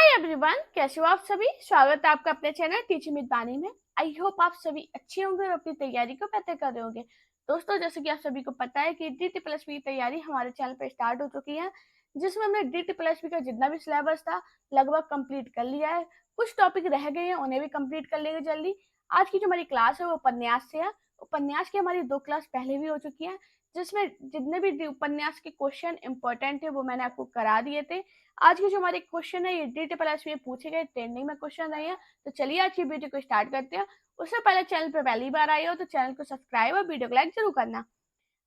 Everyone, कैसे हो आप सभी। स्वागत है आपका अपने चैनल टीचिंग विद बानी में। आई होप आप सभी अच्छे होंगे और अपनी तैयारी को बेहतर कर रहे होंगे। दोस्तों, जैसे कि आप सभी को पता है कि DT+P की तैयारी हमारे चैनल पे स्टार्ट हो चुकी है, जिसमें हमने DT+P का जितना भी सिलेबस था लगभग कंप्लीट कर लिया है। कुछ टॉपिक रह गए हैं, उन्हें भी कंप्लीट कर लेंगे जल्दी। आज की जो हमारी क्लास है वो उपन्यास से है। उपन्यास की हमारी 2 क्लास पहले भी हो चुकी है, जिसमें जितने भी उपन्यास के क्वेश्चन इंपॉर्टेंट थे वो मैंने आपको करा दिए थे। आज के जो हमारे क्वेश्चन है ये DT+P में पूछे गए ट्रेंडिंग में क्वेश्चन रहे हैं। तो चलिए आज की वीडियो को स्टार्ट करते हैं। उससे पहले चैनल पर पहली बार आए हो तो चैनल को सब्सक्राइब और वीडियो को लाइक जरूर करना।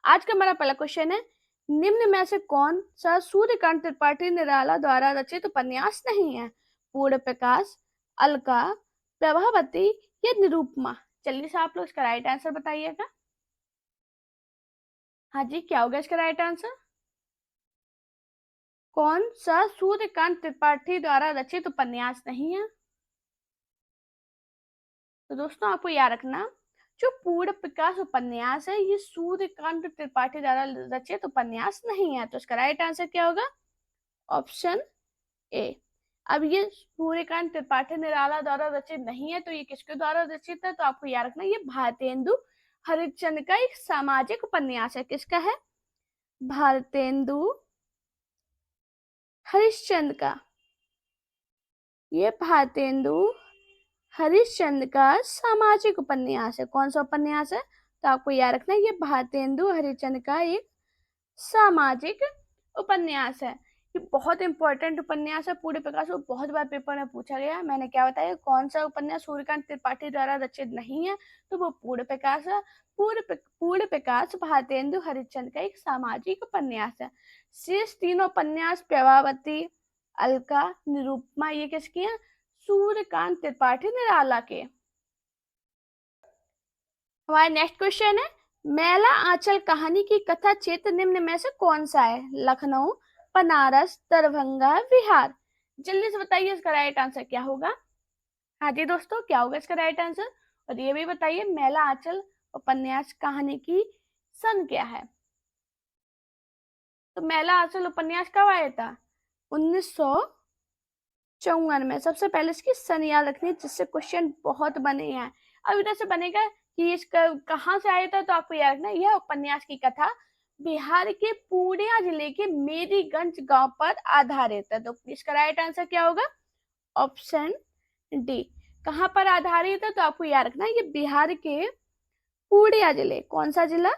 आज का हमारा पहला क्वेश्चन है, निम्न में से कौन सा सूर्यकांत त्रिपाठी निराला द्वारा रचित उपन्यास नहीं है? पूर्ण प्रकाश, अलका, प्रभावती या निरूपमा? जल्दी से आप लोग इसका राइट आंसर बताइएगा। हाँ जी, क्या होगा इसका राइट आंसर? कौन सा सूर्यकांत त्रिपाठी द्वारा रचित उपन्यास नहीं है? तो दोस्तों आपको याद रखना, जो पूर्ण प्रकाश उपन्यास है ये सूर्यकांत त्रिपाठी द्वारा रचित उपन्यास नहीं है। तो इसका राइट आंसर क्या होगा? Option A. अब ये सूर्यकांत त्रिपाठी निराला द्वारा रचित नहीं है, तो ये किसके द्वारा रचित है? तो आपको याद रखना, ये भारतेंदु हरिश्चंद्र का एक सामाजिक उपन्यास है। किसका है? भारतेंदु हरिश्चंद्र का। ये भारतेंदु हरिश्चंद्र का सामाजिक उपन्यास है। कौन सा उपन्यास है? तो आपको याद रखना, ये भारतेंदु हरिश्चंद्र का एक सामाजिक उपन्यास है। ये बहुत इंपॉर्टेंट उपन्यास है। पूर्ण प्रकाश को बहुत बार पेपर में पूछा गया है। मैंने क्या बताया, कौन सा उपन्यास सूर्यकांत त्रिपाठी द्वारा रचित नहीं है? तो वो पूर्ण प्रकाश है। पूर्ण प्रकाश भारतेंदु हरिश्चंद्र का एक सामाजिक उपन्यास है। शेष तीनों उपन्यास प्रभावती, अलका, निरूपमा ये किसकी है? सूर्यकांत त्रिपाठी निराला के। हमारा नेक्स्ट क्वेश्चन है, मैला आंचल कहानी की कथा क्षेत्र निम्न में से कौन सा है? लखनऊ, बनारस, दरभंगा, बिहार? जल्दी से बताइए इसका राइट आंसर क्या होगा। हाँ जी दोस्तों, क्या होगा इसका राइट आंसर? और ये भी बताइए, मैला आंचल उपन्यास कहानी की सन क्या है? तो मैला आंचल उपन्यास कब आया था? 1954 में। सबसे पहले इसकी सन याद रखनी है, जिससे क्वेश्चन बहुत बने हैं। अब इधर से बनेगा कि इसका कहाँ से आया था, तो आपको याद रखना, यह उपन्यास की कथा बिहार के पूर्णिया जिले के मेरीगंज गांव पर आधारित है। तो इसका राइट आंसर क्या होगा? Option D. कहाँ पर आधारित है? तो आपको याद रखना, ये बिहार के पूर्णिया जिले, कौन सा जिला?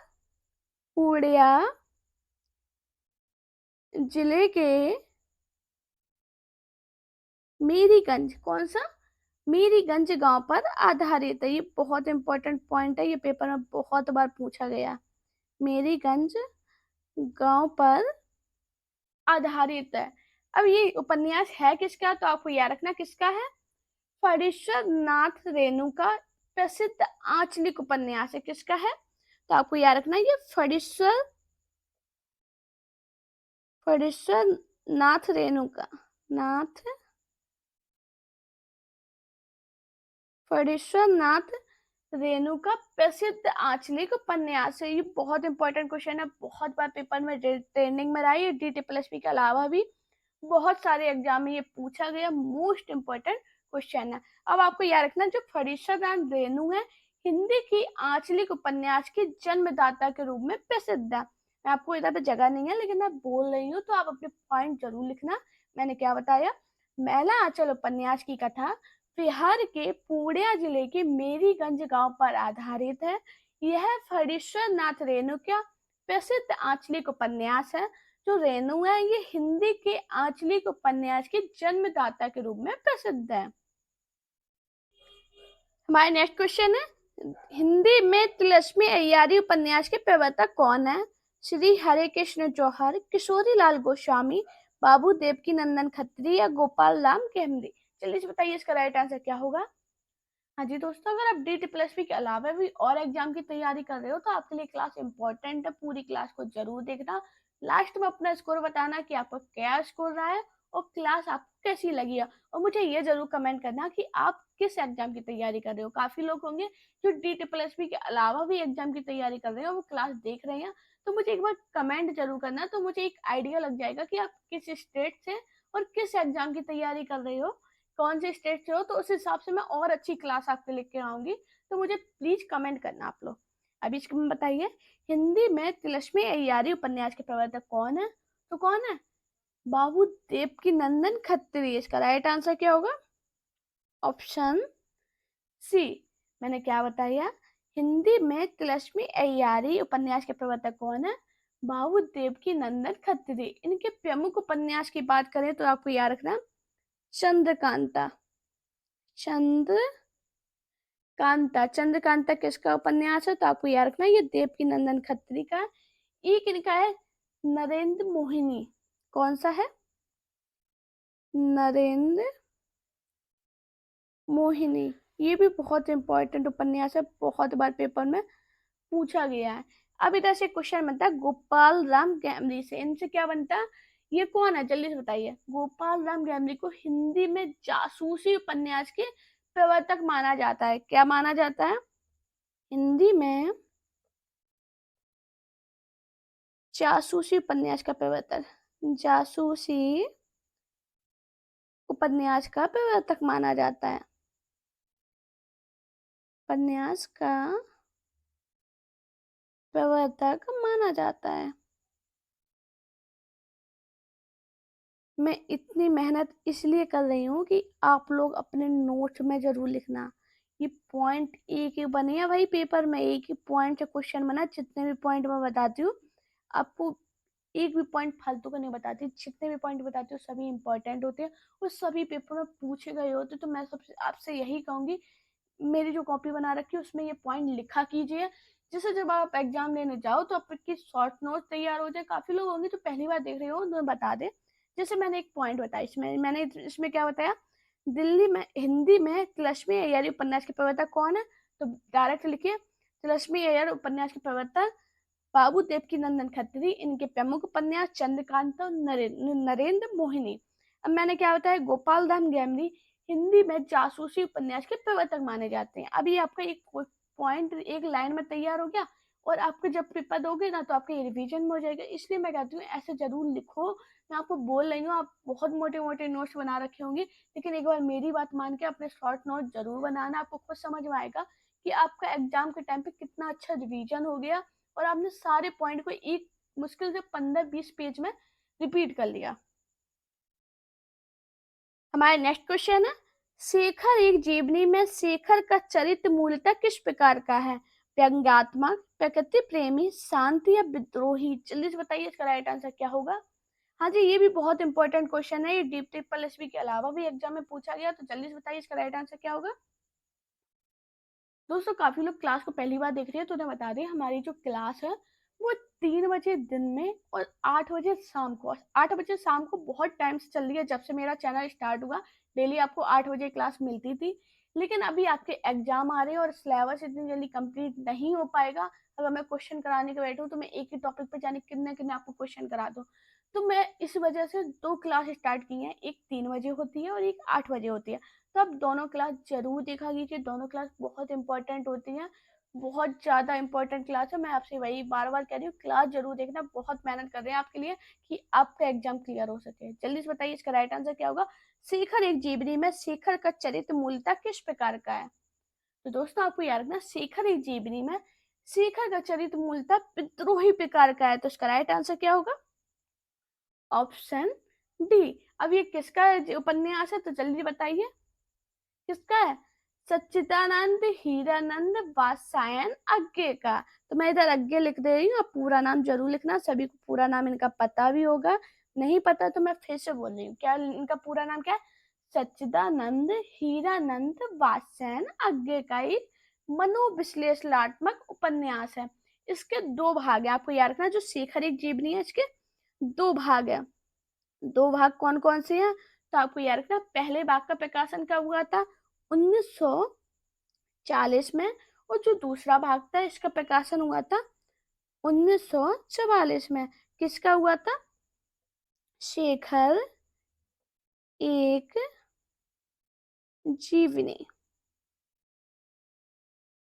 पूर्णिया जिले के मेरीगंज, कौन सा? मेरीगंज गांव पर आधारित है। ये बहुत इंपॉर्टेंट पॉइंट है, ये पेपर में बहुत बार पूछा गया। मेरीगंज गांव पर आधारित है। अब ये उपन्यास है किसका? तो आपको याद रखना किसका है? फणीश्वर नाथ रेणु का प्रसिद्ध आंचलिक उपन्यास है। किसका है? तो आपको याद रखना, ये फणीश्वर नाथ रेणु का, फणीश्वर नाथ रेणु का प्रसिद्ध आंचलिक उपन्यास है। ये बहुत इंपॉर्टेंट क्वेश्चन है, बहुत बार पेपर में ट्रेंडिंग में रहा है। DT+P के अलावा भी बहुत सारे एग्जाम में ये पूछा गया, मोस्ट इंपॉर्टेंट क्वेश्चन है। अब आपको याद रखना, जो फणीश्वर नाथ रेणु है हिंदी की आंचलिक उपन्यास के जन्मदाता के रूप में प्रसिद्ध है। मैं आपको इधर पे जगह नहीं है, लेकिन मैं बोल रही हूँ तो आप अपने पॉइंट जरूर लिखना। मैंने क्या बताया, मैला आंचल उपन्यास की कथा बिहार के पूर्णिया जिले के मेरीगंज गांव पर आधारित है। यह फणीश्वर नाथ रेणु का प्रसिद्ध आंचलिक उपन्यास है। जो रेणु है ये हिंदी के आंचलिक उपन्यास के जन्मदाता के रूप में प्रसिद्ध है। हमारा नेक्स्ट क्वेश्चन है, हिंदी में तिलस्मी अय्यारी उपन्यास के प्रवर्तक कौन है? श्री हरे कृष्ण जौहर, किशोरी लाल गोस्वामी, बाबू देवकी नंदन खत्री या गोपाल राम केमरी? जल्दी से बताइए इसका राइट आंसर क्या होगा। हाँ जी दोस्तों, अगर आप DT+P के अलावा भी और एग्जाम की तैयारी कर रहे हो तो आपके लिए क्लास इंपॉर्टेंट है। पूरी क्लास को जरूर देखना। लास्ट में अपना स्कोर बताना कि आपका क्या स्कोर रहा है और क्लास आपको कैसी लगी है, और मुझे ये जरूर कमेंट करना कि आप किस एग्जाम की तैयारी कर रहे हो। काफी लोग होंगे जो DSSB के अलावा भी एग्जाम की तैयारी कर रहे हैं और वो क्लास देख रहे हैं, तो मुझे एक बार कमेंट जरूर करना, तो मुझे एक आइडिया लग जाएगा कि आप किस स्टेट से और किस एग्जाम की तैयारी कर रहे हो, कौन से स्टेट से हो, तो उस हिसाब से मैं और अच्छी क्लास आपके लेके आऊंगी। तो मुझे प्लीज कमेंट करना आप लोग। अभी इसको में बताइए, हिंदी में तिलस्मी अय्यारी उपन्यास के प्रवर्तक कौन है? तो कौन है? बाबू देवकी नंदन खत्री। इसका राइट आंसर क्या होगा? Option C. मैंने क्या बताया? हिंदी में तिलस्मी अय्यारी उपन्यास के प्रवर्तक कौन है? बाबू देवकी नंदन खत्री। इनके प्रमुख उपन्यास की बात करें तो आपको याद रखना, चंद्रकांता। चंद्रकांता किसका उपन्यास है? तो आपको याद रखना ये देवकी नंदन खत्री का। एक इनका है नरेंद्र मोहिनी। कौन सा है? नरेंद्र मोहिनी। ये भी बहुत इंपॉर्टेंट उपन्यास है, बहुत बार पेपर में पूछा गया है। अब इधर से क्वेश्चन बनता है गोपाल राम गैमरी से। इनसे क्या बनता है? ये कौन है जल्दी से बताइए। गोपाल राम गैमरी को हिंदी में जासूसी उपन्यास के प्रवर्तक माना जाता है। क्या माना जाता है? हिंदी में जासूसी उपन्यास का प्रवर्तक, जासूसी उपन्यास का प्रवर्तक माना जाता है। उपन्यास का प्रवर्तक माना जाता है। मैं इतनी मेहनत इसलिए कर रही हूँ कि आप लोग अपने नोट्स में जरूर लिखना। ये पॉइंट एक ही बने हैं भाई, पेपर में एक ही पॉइंट से क्वेश्चन बना। जितने भी पॉइंट मैं बताती हूँ आपको, एक भी पॉइंट फालतू का नहीं बताती, जितने भी पॉइंट बताती हूँ सभी इंपॉर्टेंट होते हैं और सभी पेपर में पूछे गए होते। तो मैं सबसे आपसे यही कहूंगी, मेरी जो कॉपी बना रखी है उसमें ये पॉइंट लिखा कीजिए, जिससे जब आप एग्जाम लेने जाओ तो आपकी शॉर्ट नोट तैयार हो जाए। काफी लोग होंगे जो पहली बार देख रहे हो, तो मैं बता दे। जैसे मैंने एक पॉइंट बताया, इसमें क्या बताया? दिल्ली में हिंदी में तिलस्मी अय्यारी उपन्यास के प्रवर्तक कौन है? तो डायरेक्ट लिखिए, तिलस्मी अय्यर उपन्यास के प्रवर्तक बाबू देवकी नंदन खत्री। इनके प्रमुख उपन्यास चंद्रकांता और नरेंद्र मोहिनी। अब मैंने क्या बताया? गोपाल राम गैमरी हिंदी में जासूसी उपन्यास के प्रवर्तक माने जाते हैं। अभी आपका एक पॉइंट एक लाइन में तैयार हो गया, और आपके जब पेपर दोगे ना तो आपके रिवीजन में हो जाएगा। इसलिए मैं कहती हूँ ऐसे जरूर लिखो। मैं आपको बोल रही हूँ, आप बहुत मोटे मोटे नोट्स बना रखे होंगे, लेकिन एक बार मेरी बात मान के अपने शॉर्ट नोट जरूर बनाना। आपको खुद समझ में आएगा कि आपका एग्जाम के टाइम पे कितना अच्छा रिवीजन हो गया, और आपने सारे पॉइंट को एक मुश्किल से 15-20 पेज में रिपीट कर लिया। हमारे नेक्स्ट क्वेश्चन है, शेखर एक जीवनी में शेखर का चरित्र मूलतः किस प्रकार का है? व्यंग्यात्मक, प्रकृति प्रेमी, शांत या विद्रोही? जल्दी से बताइए इसका राइट आंसर क्या होगा। हाँ जी, ये भी बहुत इंपॉर्टेंट क्वेश्चन है। ये DSSB के अलावा भी एग्जाम में पूछा गया, तो जल्दी से बताइए इसका राइट आंसर क्या होगा। दोस्तों काफी लोग क्लास को पहली बार देख रहे हैं, तो उन्हें बता दें हमारी जो क्लास है वो 3 बजे दिन में और 8 बजे शाम को। 8 बजे शाम को बहुत टाइम से चल रही है, जब से मेरा चैनल स्टार्ट हुआ डेली आपको 8 बजे क्लास मिलती थी। लेकिन अभी आपके एग्जाम आ रहे हैं और सिलेबस इतनी जल्दी कंप्लीट नहीं हो पाएगा। अगर मैं क्वेश्चन कराने के बैठूँ तो मैं एक ही टॉपिक पे जाने कितने कितने आपको क्वेश्चन करा दूँ। तो मैं इस वजह से 2 क्लास स्टार्ट की हैं, एक 3 बजे होती है और एक 8 बजे होती है। तो आप दोनों क्लास जरूर देखा कीजिए, दोनों क्लास बहुत इंपॉर्टेंट होती हैं, बहुत ज़्यादा इंपॉर्टेंट क्लास है। मैं आपसे वही बार बार कह रही हूँ, क्लास जरूर देखना। बहुत मेहनत कर रहे हैं आपके लिए कि आपका एग्जाम क्लियर हो सके। जल्दी से बताइए इसका राइट आंसर क्या होगा। शेखर एक जीवनी में शेखर का चरित्र मूलतः किस प्रकार का है? तो दोस्तों आपको याद रखना, शेखर एक जीवनी में शेखर का चरित्र मूलतः विद्रोही प्रकार का है। तो इसका राइट आंसर क्या होगा? Option D. अब ये किसका उपन्यास है? तो जल्दी बताइए किसका है। सच्चिदानंद हीरानंद वात्स्यायन अज्ञे का। तो मैं इधर अज्ञे लिख दे रही हूँ, आप पूरा नाम जरूर लिखना। सभी को पूरा नाम इनका पता भी होगा, नहीं पता तो मैं फिर से बोल रही हूँ, क्या इनका पूरा नाम क्या है? सच्चिदानंद हीरानंद वात्स्यायन अज्ञे का एक मनोविश्लेषणात्मक उपन्यास है। इसके 2 भाग है, आपको याद रखना। जो शेखर एक जीवनी है इसके 2 भाग है। 2 भाग कौन कौन से हैं? तो आपको याद रखना, पहले भाग का प्रकाशन कब हुआ था? 1940 में। और जो दूसरा भाग था इसका प्रकाशन हुआ था 1944 में। किसका हुआ था? शेखर एक जीवनी।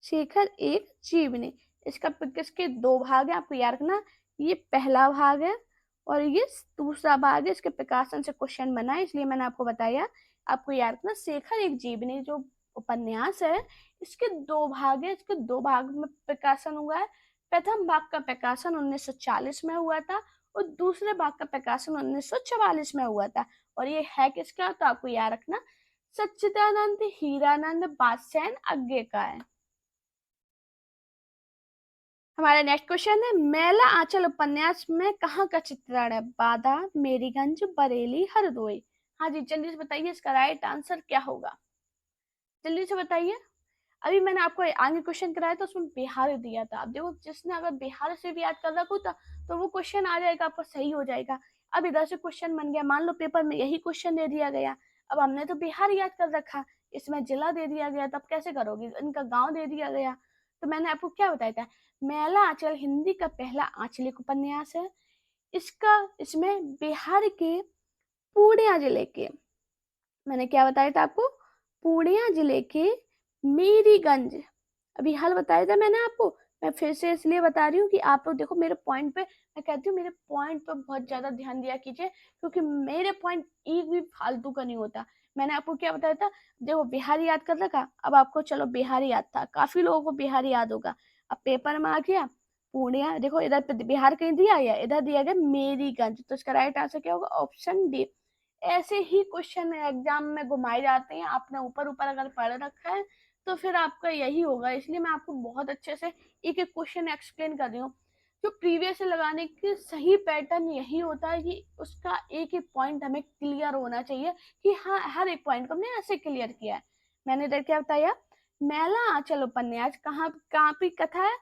शेखर एक जीवनी। इसका किसके दो भाग है, आपको याद रखना। ये पहला भाग है और ये दूसरा भाग है। इसके प्रकाशन से क्वेश्चन बना है, इसलिए मैंने आपको बताया। आपको याद रखना, शेखर एक जीवनी जो उपन्यास है, इसके दो भाग है। इसके दो भाग में प्रकाशन हुआ है। प्रथम भाग का प्रकाशन 1940 में हुआ था और दूसरे भाग का प्रकाशन 1944 में हुआ था। और ये है किसका, तो आपको याद रखना, सच्चिदानंद हीरानंद बादशाह अज्ञे का है। हमारा नेक्स्ट क्वेश्चन है, मैला आंचल उपन्यास में कहाँ का चित्रण है? बाधा, मेरीगंज, बरेली, हरदोई। हाँ जी, जल्दी से बताइए, इसका राइट आंसर क्या होगा? जल्दी से बताइए। अभी मैंने आपको आगे क्वेश्चन कराया था, उसमें बिहार दिया था। अब देखो, जिसने अगर बिहार से भी याद कर रखा था तो वो क्वेश्चन आ जाएगा, आपका सही हो जाएगा। अब इधर से क्वेश्चन बन गया, मान लो पेपर में यही क्वेश्चन दे दिया गया। अब हमने तो बिहार याद कर रखा, इसमें जिला दे दिया गया, तब कैसे करोगे? इनका गांव दे दिया गया। तो मैंने आपको क्या बताया था, मैला आंचल हिंदी का पहला आंचलिक उपन्यास है। इसमें बिहार के पूर्णिया जिले के, मैंने क्या बताया था आपको, पूर्णिया जिले के मेरीगंज, अभी हाल बताया था मैंने आपको। मैं फिर से इसलिए बता रही हूँ कि आप लोग देखो मेरे पॉइंट पे, मैं कहती हूँ मेरे पॉइंट पे बहुत ज्यादा ध्यान दिया कीजिए, क्योंकि मेरे पॉइंट एक भी फालतू का नहीं होता। मैंने आपको क्या बताया था, देखो बिहार याद कर रखा, अब आपको चलो बिहार याद था, काफी लोगों को बिहार याद होगा। अब पेपर में आ गया पूर्णिया, देखो इधर पे बिहार कहीं दिया है, इधर दिया गया मेरीगंज, तो इसका राइट आंसर क्या होगा? Option D. ऐसे ही क्वेश्चन एग्जाम में घुमाए जाते हैं, आपने ऊपर ऊपर अगर पढ़ रखा है तो फिर आपका यही होगा। इसलिए मैं आपको बहुत अच्छे से एक एक क्वेश्चन एक्सप्लेन कर रही हूँ। जो प्रीवियस से लगाने के सही पैटर्न यही होता है कि उसका एक एक पॉइंट हमें क्लियर होना चाहिए कि हाँ, हर एक पॉइंट को हमने ऐसे क्लियर किया है। मैंने इधर क्या बताया, मैला आंचल उपन्यास कहाँ कहाँ की कथा है?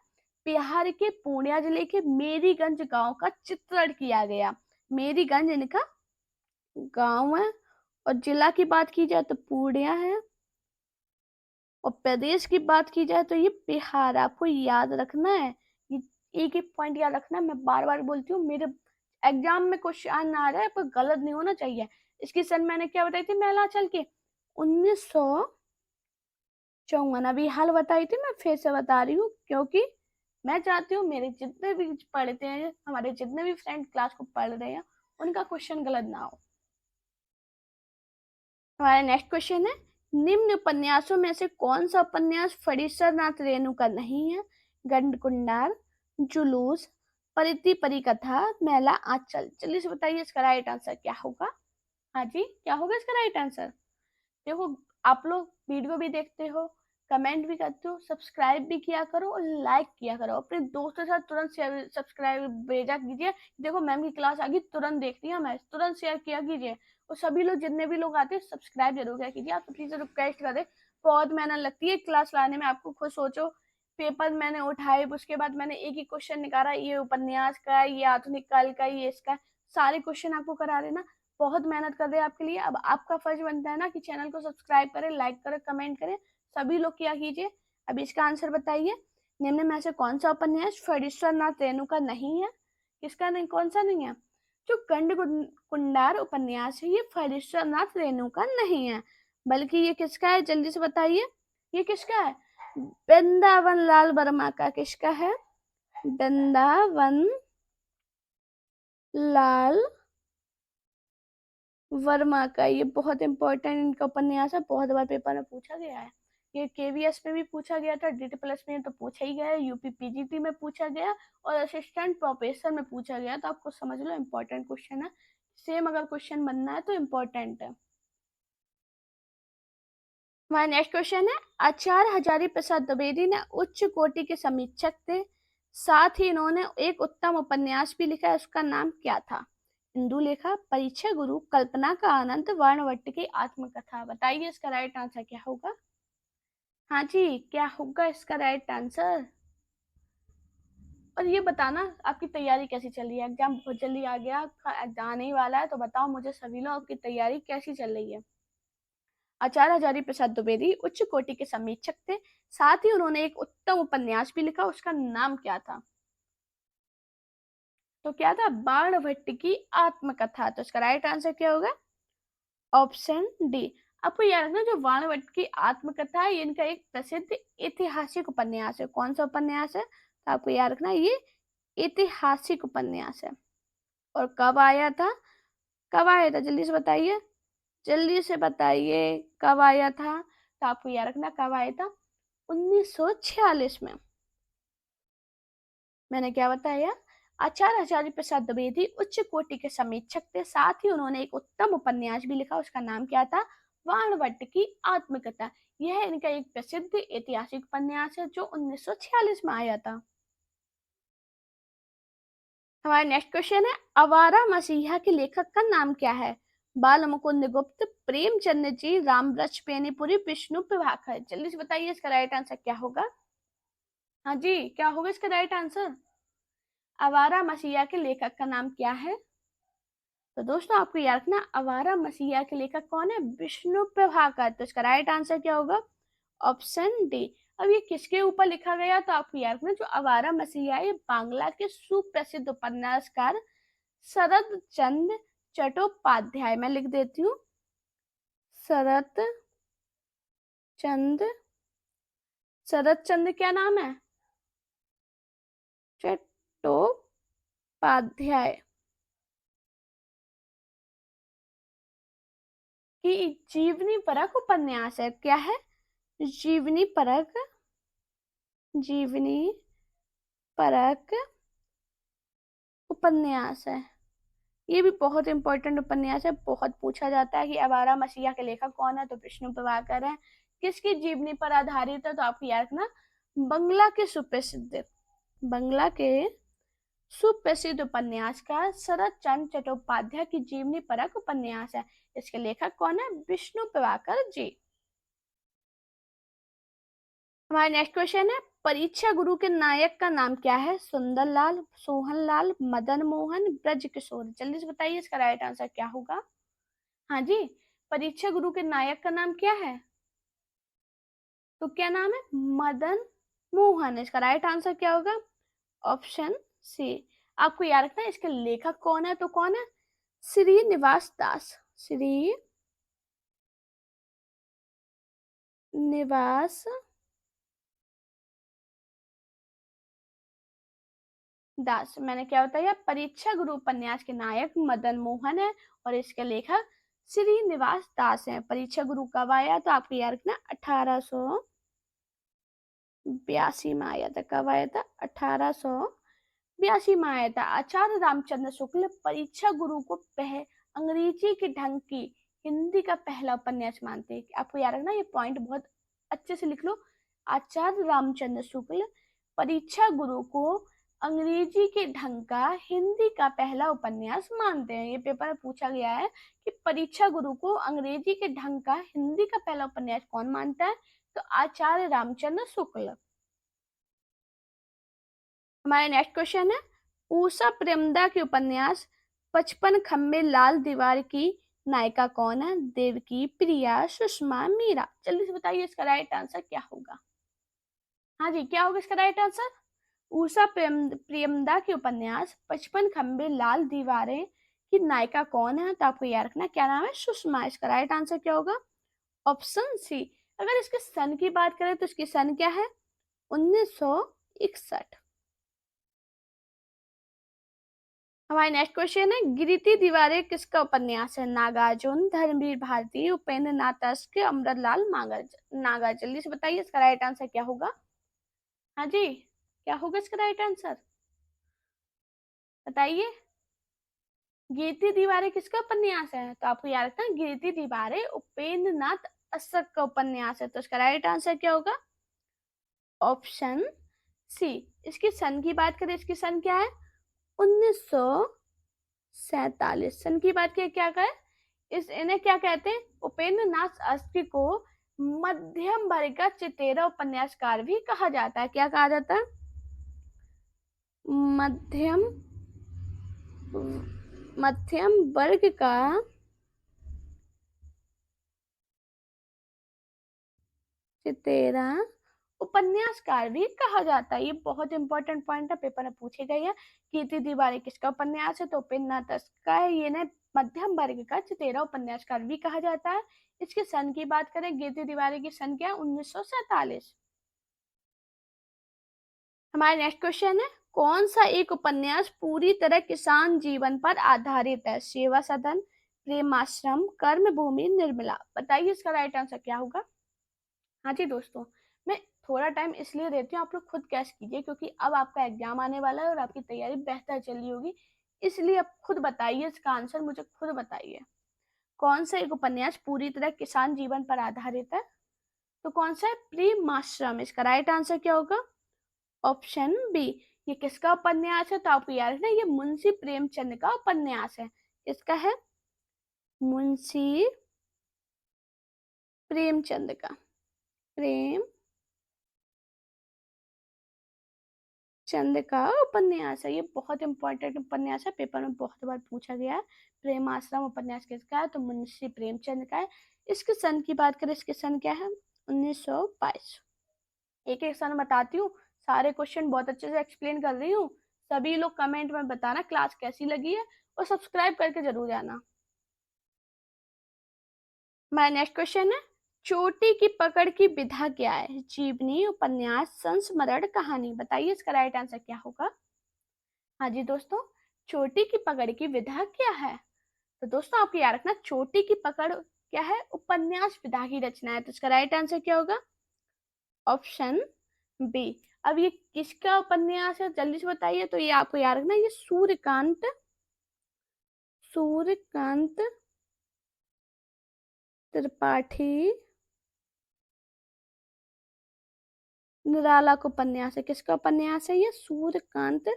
बिहार के पूर्णिया जिले के मेरीगंज गांव का चित्रण किया गया। मेरीगंज इनका गांव है और जिला की बात की जाए तो पूर्णिया है और प्रदेश की बात की जाए तो ये बिहार। आपको याद रखना है, ये एक एक पॉइंट याद रखना है। मैं बार बार बोलती हूँ, मेरे एग्जाम में क्वेश्चन ना आ जाए पर गलत नहीं होना चाहिए। इसकी सन मैंने क्या बताई थी, मैला चल के 1954। अभी हाल बताई थी, मैं फिर से बता रही हूँ, क्योंकि मैं चाहती हूँ मेरे जितने भी पढ़ते हैं, हमारे जितने भी फ्रेंड क्लास को पढ़ रहे हैं, उनका क्वेश्चन गलत ना हो। हमारा नेक्स्ट क्वेश्चन है, निम्न उपन्यासों में से कौन सा उपन्यास फणीश्वरनाथ रेणु का नहीं है? गंडकुंडार, जुलूस, परिति परिकथा, मैला आंचल। जल्दी से बताइए, इसका राइट आंसर क्या होगा? हाँ जी, क्या होगा इसका राइट आंसर? देखो, आप लोग वीडियो भी देखते हो, कमेंट भी करते हो, सब्सक्राइब भी किया करो और लाइक किया करो। अपने दोस्तों के साथ तुरंत शेयर सब्सक्राइब भेजा कीजिए। देखो मैम की क्लास आ गई, तुरंत देखती है, मैं तुरंत शेयर किया कीजिए। और सभी लोग जितने भी लोग आते हैं सब्सक्राइब जरूर किया कीजिए। आप प्लीज रिक्वेस्ट करें, बहुत मेहनत लगती है क्लास लाने में। आपको खुद सोचो, पेपर मैंने उठाए, उसके बाद मैंने एक ही क्वेश्चन निकाला, ये उपन्यास का, ये आधुनिक काल का, ये इसका, सारे क्वेश्चन आपको करा रहे ना, बहुत मेहनत कर रहे हैं आपके लिए। अब आपका फर्ज बनता है ना कि चैनल को सब्सक्राइब करें, लाइक करें, कमेंट करें। सभी लोग क्या कीजिए। अब इसका आंसर बताइए, निम्न में से कौन सा उपन्यास फणीश्वरनाथ रेणु का नहीं है? किसका नहीं, कौन सा नहीं है? जो गंड कुंडार उपन्यास है, ये फणीश्वरनाथ रेणु का नहीं है, बल्कि ये किसका है? जल्दी से बताइए, ये किसका है? वृंदावन लाल वर्मा का। किसका है? वृंदावन लाल वर्मा का। ये बहुत इंपॉर्टेंट इनका उपन्यास है, बहुत बार पेपर में पूछा गया है। ये केवीएस में भी पूछा गया था, डीटी प्लस में तो पूछा ही गया है, यूपी पीजीटी में पूछा गया और असिस्टेंट प्रोफेसर में पूछा गया। तो आपको समझ लो इम्पोर्टेंट क्वेश्चन है। सेम अगर क्वेश्चन बनना है तो इम्पोर्टेंट है। हमारा नेक्स्ट क्वेश्चन है, आचार्य हजारी प्रसाद द्विवेदी ने उच्च कोटि के समीक्षक थे, साथ ही इन्होंने एक उत्तम उपन्यास भी लिखा है, उसका नाम क्या था? इंदुलेखा, परीक्षा गुरु, कल्पना का आनंद, वर्णवट की आत्मकथा। बताइए इसका राइट आंसर क्या होगा? हाँ जी, क्या होगा इसका राइट आंसर? और ये बताना आपकी तैयारी कैसी चल रही है, एग्जाम बहुत जल्दी आ गया, एग्जाम आने ही वाला है, तो बताओ मुझे सभी लोग, आपकी तैयारी कैसी चल रही है? आचार्य हजारी प्रसाद द्विवेदी उच्च कोटि के समीक्षक थे, साथ ही उन्होंने एक उत्तम उपन्यास भी लिखा, उसका नाम क्या था? तो क्या था? बाणभट्ट की आत्मकथा। तो इसका राइट आंसर क्या होगा? Option D. आपको याद रखना जो वाणवट की आत्मकथा है इनका एक प्रसिद्ध ऐतिहासिक उपन्यास है। कौन सा उपन्यास है? तो आपको याद रखना ये ऐतिहासिक उपन्यास है। और कब आया था? कब आया था जल्दी से बताइए, जल्दी से बताइए कब आया था। तो आपको याद रखना कब आया था, 1946 में। मैंने क्या बताया? आचार्य हजारी प्रसाद द्विवेदी उच्च कोटि के समीक्षक थे, साथ ही उन्होंने एक उत्तम उपन्यास भी लिखा, उसका नाम क्या था? वाणवट की आत्मकथा। यह इनका एक प्रसिद्ध ऐतिहासिक उपन्यास है जो 1946 में आया था। हमारा नेक्स्ट क्वेश्चन है, आवारा मसीहा के लेखक का नाम क्या है? बाल मुकुंद गुप्त, प्रेमचंद जी, रामवृक्ष बेनीपुरी, विष्णु प्रभाकर। जल्दी से बताइए इसका राइट आंसर क्या होगा। हाँ जी, क्या होगा इसका राइट आंसर? आवारा मसीहा के लेखक का नाम क्या है? तो दोस्तों आपको याद रखना आवारा मसीहा के लेखक कौन है? विष्णु प्रभाकर। तो इसका राइट आंसर क्या होगा? Option D. अब ये किसके ऊपर लिखा गया? तो आपको याद रखना जो आवारा मसीहा है बांग्ला के सुप्रसिद्ध उपन्यासकार शरद चंद्र चट्टोपाध्याय, मैं लिख देती हूँ, शरद चंद्र, शरद चंद्र क्या नाम है? चट्टोपाध्याय की जीवनी परक उपन्यास है। क्या है? जीवनी परक, जीवनी परक उपन्यास है। ये भी बहुत इंपॉर्टेंट उपन्यास है, बहुत पूछा जाता है कि आवारा मसीहा के लेखक कौन है? तो विष्णु प्रभाकर है। किसकी जीवनी पर आधारित है? तो आपको याद रखना बंगला के सुप्रसिद्ध उपन्यासकार शरद चंद्र चट्टोपाध्याय की जीवनी परक उपन्यास है। इसके लेखक कौन है? विष्णु प्रभाकर जी। हमारा नेक्स्ट क्वेश्चन है, परीक्षा गुरु के नायक का नाम क्या है? सुंदरलाल, सोहनलाल, मदन मोहन, ब्रज किशोर। जल्दी से बताइए इसका राइट आंसर क्या होगा। हाँ जी, परीक्षा गुरु के नायक का नाम क्या है? तो क्या नाम है? मदन मोहन। इसका राइट आंसर क्या होगा? Option C. आपको याद रखना है इसके लेखक कौन है? तो कौन है? श्रीनिवास दास, श्रीनिवास दास। मैंने क्या बताया? परीक्षा गुरु उपन्यास के नायक मदन मोहन है और इसके लेखक श्रीनिवास दास हैं। परीक्षा गुरु कब आया? तो आपको याद रखना 1882 में आया था। कब आया था? 1882 में आया था। आचार्य रामचंद्र शुक्ल परीक्षा गुरु को अंग्रेजी के ढंग की हिंदी का पहला उपन्यास मानते हैं। आपको याद रखना ये पॉइंट बहुत अच्छे से लिख लो। आचार्य रामचंद्र शुक्ल परीक्षा गुरु को अंग्रेजी के ढंग का हिंदी का पहला उपन्यास मानते हैं। ये पेपर में पूछा गया है कि परीक्षा गुरु को अंग्रेजी के ढंग का हिंदी का पहला उपन्यास कौन मानता है? तो आचार्य रामचंद्र शुक्ल। हमारा नेक्स्ट क्वेश्चन है, उषा प्रेमदा के उपन्यास 55 खम्बे लाल दीवार की नायिका कौन है? देवकी, प्रिया, सुषमा, मीरा। जल्दी से बताइए इसका राइट आंसर क्या होगा। हाँ जी, क्या होगा इसका राइट आंसर? उषा प्रेमदा के उपन्यास 55 खम्बे लाल दीवारें की नायिका कौन है? तो आपको याद रखना क्या नाम है? सुषमा। इसका राइट आंसर क्या होगा? Option C. अगर इसके सन की बात करें तो इसकी सन क्या है? 1961। हमारा नेक्स्ट क्वेश्चन है, गिरती दीवारें किसका उपन्यास है? नागार्जुन, धर्मवीर भारती, उपेंद्र नाथ तस्कर, अमृतलाल नागर। जल्दी से बताइए इसका राइट आंसर क्या होगा। हाँ जी, क्या होगा इसका राइट आंसर? बताइए। गिरती दीवारें किसका उपन्यास है? तो आपको याद रखना गिरती दीवारें उपेंद्र नाथ तस्कर का उपन्यास है। तो इसका राइट आंसर क्या होगा? Option C. इसकी सन की बात करें, इसकी सन क्या है? 1947। सन की बात करें क्या करें, इस इन्हें क्या कहते हैं? उपेंद्र नाथ तस्कर को मध्यम वर्ग का चितेरा उपन्यासकार भी कहा जाता है। क्या कहा जाता है? मध्यम मध्यम वर्ग का चितेरा उपन्यासकार भी कहा जाता है। ये बहुत इंपॉर्टेंट पॉइंट है, पेपर में पूछे गए हैं। कीर्ति तिवारी किसका उपन्यास है? तो उपेन्द्रनाथ दत्त का है। ये ना मध्यम वर्ग का चुतेरा उपन्यासकार भी कहा जाता है। इसके सन की बात करें, कीर्ति तिवारी की सन क्या है? 1947। हमारा नेक्स्ट क्वेश्चन है, कौन सा एक उपन्यास पूरी तरह किसान जीवन पर आधारित है? सेवा सदन, प्रेमाश्रम, कर्मभूमि, निर्मला। बताइए इसका राइट आंसर क्या होगा? हाँ जी दोस्तों, मैं थोड़ा टाइम इसलिए देती हूँ, आप लोग खुद कैश कीजिए, क्योंकि अब आपका एग्जाम आने वाला है और आपकी तैयारी बेहतर चल रही होगी। इसलिए आप खुद बताइए इसका आंसर, मुझे खुद बताइए। कौन सा एक उपन्यास पूरी तरह किसान जीवन पर आधारित है? तो कौन सा है? प्रेमाश्रम। इसका राइट आंसर क्या होगा? Option B. ये किसका उपन्यास है? तो आपको याद है ना, ये मुंशी प्रेमचंद का उपन्यास है। किसका है? मुंशी प्रेमचंद का। प्रेम चंद का उपन्यास है। ये बहुत इंपॉर्टेंट उपन्यास है, पेपर में बहुत बार पूछा गया है। प्रेमाश्रम उपन्यास किसका है? तो मुंशी प्रेमचंद का है। इसके सन की बात करें, इसके सन क्या है? 1922। एक एक सन बताती हूँ, सारे क्वेश्चन बहुत अच्छे से एक्सप्लेन कर रही हूँ। सभी लोग कमेंट में बताना क्लास कैसी लगी है, और सब्सक्राइब करके जरूर जाना। हमारा नेक्स्ट क्वेश्चन है, चोटी की पकड़ की विधा क्या है? जीवनी, उपन्यास, संस्मरण, कहानी। बताइए इसका राइट आंसर क्या होगा? हाँ जी दोस्तों, चोटी की पकड़ की विधा क्या है? तो दोस्तों आपको याद रखना, चोटी की पकड़ क्या है? उपन्यास विधा की रचना है। तो इसका राइट आंसर क्या होगा? Option B. अब ये किसका उपन्यास है, जल्दी से बताइए। तो ये आपको याद रखना, ये सूर्यकांत, सूर्यकांत त्रिपाठी निराला का उपन्यास है। किसका उपन्यास है? ये सूर्यकांत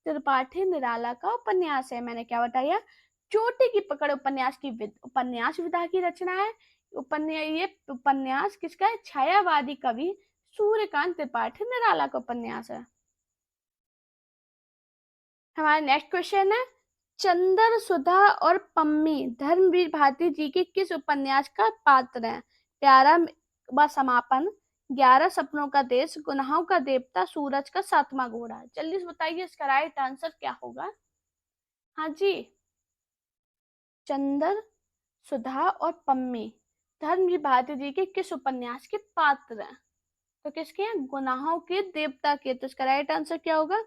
त्रिपाठी निराला का उपन्यास है। मैंने क्या बताया? चोटी की पकड़ उपन्यास की उपन्यास विधा की रचना है। ये उपन्यास किसका है? छायावादी कवि सूर्यकांत त्रिपाठी निराला का उपन्यास है। हमारा नेक्स्ट क्वेश्चन है, चंदर, सुधा और पम्मी धर्मवीर भारती जी के किस उपन्यास का पात्र है? प्यारा व समापन, 11 सपनों का देश, गुनाहों का देवता, सूरज का सातवां घोड़ा। जल्दी से बताइए इसका राइट आंसर क्या होगा? हाँ जी, चंदर, सुधा और पम्मी धर्मवीर भारती जी के किस उपन्यास के पात्र हैं? तो किसके हैं? गुनाहों के देवता के। तो इसका राइट आंसर क्या होगा?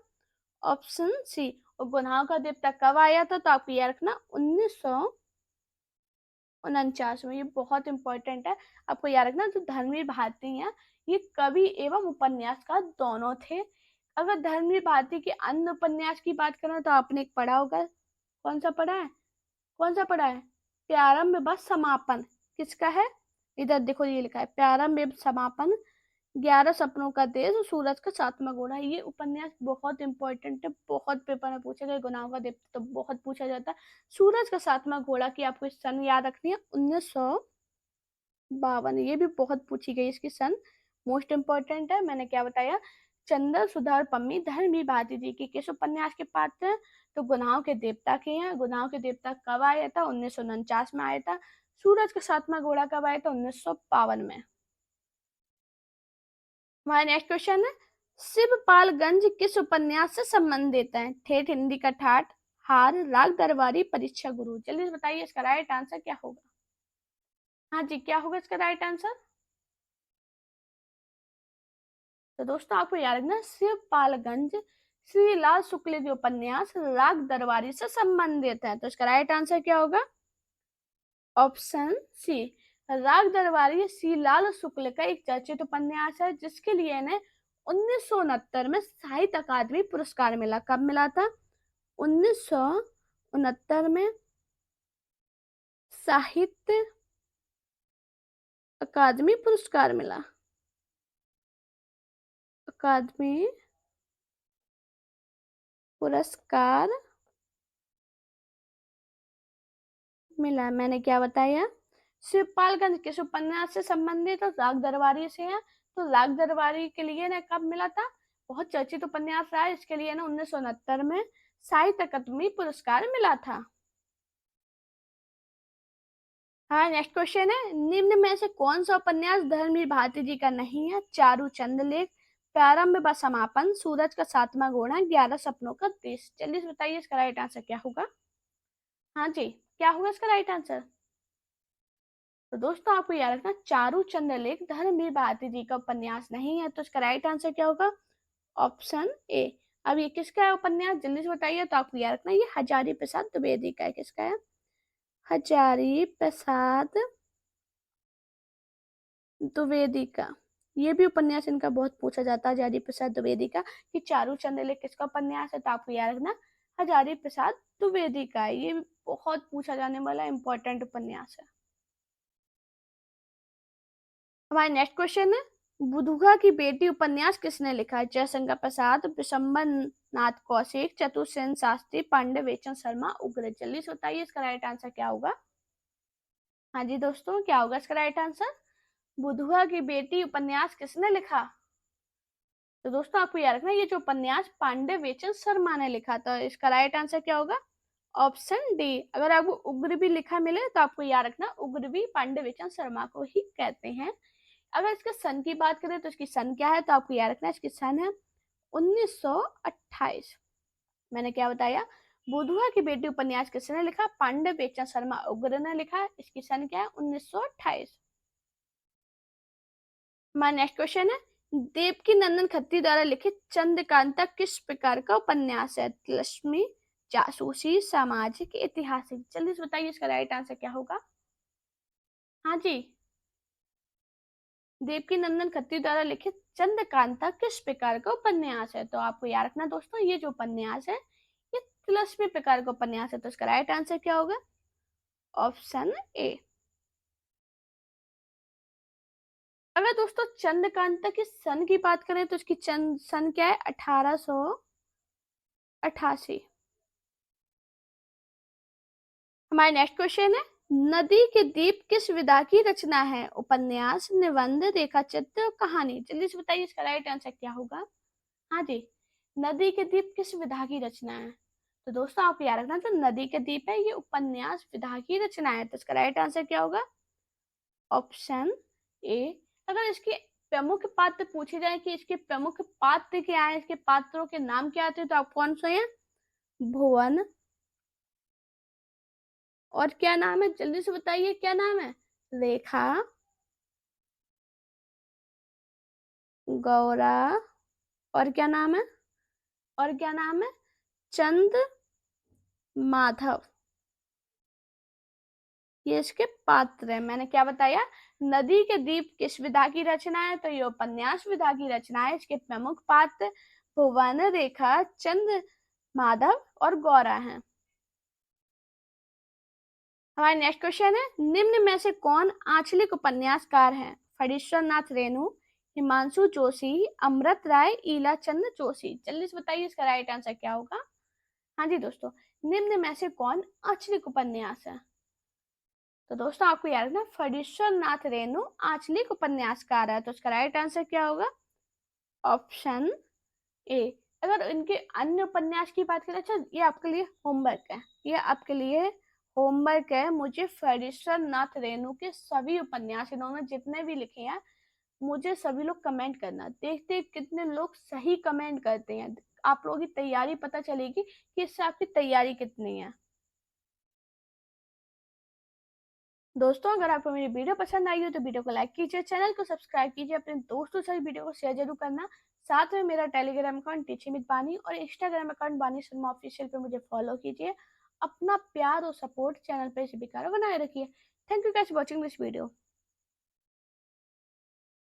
Option C. और गुनाहों का देवता कब आया था? तो आपको याद रखना, 1949 में। ये बहुत इंपॉर्टेंट है, आपको याद रखना। जो धर्मवीर भारती हैं, ये कवि एवं उपन्यासकार दोनों थे। अगर धर्मवीर भारती के अन्य उपन्यास की बात करें तो आपने एक पढ़ा होगा, कौन सा पढ़ा है? कौन सा पढ़ा है? प्रारंभ बस समापन। किसका है? इधर देखो, ये लिखा है प्रारंभ एवं समापन, 11 सपनों का देश और सूरज का सातवां घोड़ा। ये उपन्यास बहुत इंपॉर्टेंट है, बहुत पेपर में पूछे गए। गुनाहों का देवता तो बहुत पूछा जाता है। सूरज का सातवां घोड़ा की आपको सन याद रखनी है, 1952। ये भी बहुत पूछी गई, इसकी सन मोस्ट इंपॉर्टेंट है। मैंने क्या बताया? चंद्र, सुधा और पम्मी धर्मवीर भारती जी के किस उपन्यास के पात्र हैं? तो गुनाहों के देवता के हैं। गुनाहों के देवता कब आया था? 1949 में आया था। सूरज का सातवां घोड़ा कब आया था? 1952 में। हमारा नेक्स्ट क्वेश्चन है, शिवपालगंज किस उपन्यास से संबंधित है? ठेठ हिंदी का ठाठ, हार, राग दरबारी, परीक्षा गुरु। जल्दी से बताइए इसका राइट आंसर क्या होगा? हाँ जी, क्या होगा इसका राइट आंसर? तो दोस्तों आपको याद रखना, शिवपालगंज श्रीलाल शुक्ल के उपन्यास राग दरबारी से संबंधित है। तो इसका राइट आंसर क्या होगा? Option C. राग दरबारी श्रीलाल शुक्ल का एक चर्चित उपन्यास है, जिसके लिए इन्हें 1969 में साहित्य अकादमी पुरस्कार मिला। कब मिला था? 1969 में साहित्य अकादमी पुरस्कार मिला। अकादमी पुरस्कार मिला। मैंने क्या बताया? शिवपालगंज किस उपन्यास से संबंधित? तो राग दरबारी से है। तो राग दरबारी के लिए ना कब मिला था? बहुत चर्चित उपन्यास रहा है, इसके लिए ना 1969 में साहित्य अकादमी पुरस्कार मिला था। हाँ, नेक्स्ट क्वेश्चन है, निम्न में से कौन सा उपन्यास धर्मवीर भारती जी का नहीं है? चारू चंद लेख, प्रारंभ व समापन, सूरज का सातवां घोड़ा, 11 सपनों का देश। जल्दी से बताइए इसका राइट आंसर क्या होगा? हाँ जी, क्या होगा इसका राइट आंसर? तो दोस्तों आपको याद रखना, चारू चंद लेख धर्मवीर भारती जी का उपन्यास नहीं है, तो इसका राइट आंसर क्या होगा? Option A. अब ये किसका है उपन्यास, जल्दी से बताइए। तो आपको याद रखना, ये हजारी प्रसाद द्विवेदी का है। किसका है? हजारी प्रसाद द्विवेदी का। ये भी उपन्यास इनका बहुत पूछा जाता है, हजारी प्रसाद द्विवेदी का, कि चारू चंद लेख किसका उपन्यास है? तो आपको याद रखना, हजारी प्रसाद द्विवेदी का है। ये भी बहुत पूछा जाने वाला इंपॉर्टेंट उपन्यास है। हमारा नेक्स्ट क्वेश्चन है, बुधुआ की बेटी उपन्यास किसने लिखा है? जयशंकर प्रसाद, विशंबर नाथ कौशिक, चतुर्सेन शास्त्री, पांडे बेचन शर्मा, उग्र। जल्दी से बताइए इसका राइट आंसर क्या होगा? हाँ जी दोस्तों, क्या होगा इसका राइट आंसर? बुधुआ की बेटी उपन्यास किसने लिखा? तो दोस्तों आपको याद रखना, ये जो उपन्यास पांडे बेचन शर्मा ने लिखा था। इसका राइट आंसर क्या होगा? Option D. अगर आपको उग्र भी लिखा मिले तो आपको याद रखना, उग्र भी पांडे बेचन शर्मा को ही कहते हैं। अगर इसके सन की बात करें तो इसकी सन क्या है? तो आपको याद रखना, इसकी सन है 1928। मैंने क्या बताया? बुधुआ की बेटी उपन्यास किसने लिखा? पांडे बेचन शर्मा उग्र ने लिखा। इसकी सन क्या है? 1928। हमारा नेक्स्ट क्वेश्चन है, देवकी नंदन खत्री द्वारा लिखित चंद्रकांता किस प्रकार का उपन्यास है? लक्ष्मी, जासूसी, सामाजिक, ऐतिहासिक। जल्दी से बताइए इसका राइट आंसर क्या होगा? हाँ जी, देवकी नंदन खत्री द्वारा लिखित चंद्रकांता किस प्रकार का उपन्यास है? तो आपको याद रखना दोस्तों, ये जो उपन्यास है ये तिलस्मी प्रकार का उपन्यास है। तो इसका राइट आंसर क्या होगा? Option A. अगर दोस्तों चंद्रकांता की सन की बात करें तो इसकी चंद सन क्या है? 1888। हमारा नेक्स्ट क्वेश्चन है, नदी के द्वीप किस विधा की रचना है? उपन्यास, निबंध, रेखा चित्र, कहानी। जल्दी से बताइए इसका राइट आंसर क्या होगा? हाँ जी, नदी के द्वीप किस विधा की रचना है? तो दोस्तों आपको याद रखना, जो नदी के द्वीप है ये उपन्यास विधा की रचना है। तो इसका राइट आंसर क्या होगा? Option A. अगर इसके प्रमुख पात्र पूछे जाए कि इसके प्रमुख पात्र क्या है, इसके पात्रों के नाम क्या आते हैं, तो आप कौन से हैं? भुवन, और क्या नाम है? जल्दी से बताइए क्या नाम है? रेखा, गौरा, और क्या नाम है? और क्या नाम है? चंद, माधव। ये इसके पात्र है। मैंने क्या बताया? नदी के द्वीप किस विधा की रचना है? तो ये उपन्यास विधा की रचना है। इसके प्रमुख पात्र भुवन, रेखा, चंद, माधव और गौरा हैं। हमारा नेक्स्ट क्वेश्चन है, निम्न में से कौन आंचलिक उपन्यासकार है? फणीश्वर नाथ रेणु, हिमांशु जोशी, अमृत राय, ईला चंद जोशी। जल्दी से बताइए इसका राइट आंसर क्या होगा? हाँ जी दोस्तों, निम्न में से कौन आंचलिक उपन्यास है? तो दोस्तों आपको याद रखना, फणीश्वर नाथ रेणु आंचलिक उपन्यासकार है। तो इसका राइट आंसर क्या होगा? Option A. अगर इनके अन्य उपन्यास की बात करें, अच्छा ये आपके लिए होमवर्क है, ये आपके लिए होमवर्क है। मुझे फणीश्वर नाथ रेणु के सभी उपन्यास, इन्होंने जितने भी लिखे हैं, मुझे सभी लोग कमेंट करना। देखते हैं कितने लोग सही कमेंट करते हैं। आप लोगों की तैयारी पता चलेगी कि इससे आपकी तैयारी कितनी है। दोस्तों अगर आपको मेरी वीडियो पसंद आई हो तो वीडियो को लाइक कीजिए, चैनल को सब्सक्राइब कीजिए, अपने दोस्तों से वीडियो को शेयर जरूर करना। साथ में मेरा टेलीग्राम अकाउंट टीचिंग बानी और इंस्टाग्राम अकाउंट बानी शर्मा ऑफिशियल पे मुझे फॉलो कीजिए। अपना प्यार और सपोर्ट चैनल पे इसी प्रकार बनाए रखिए। Thank you guys watching this video.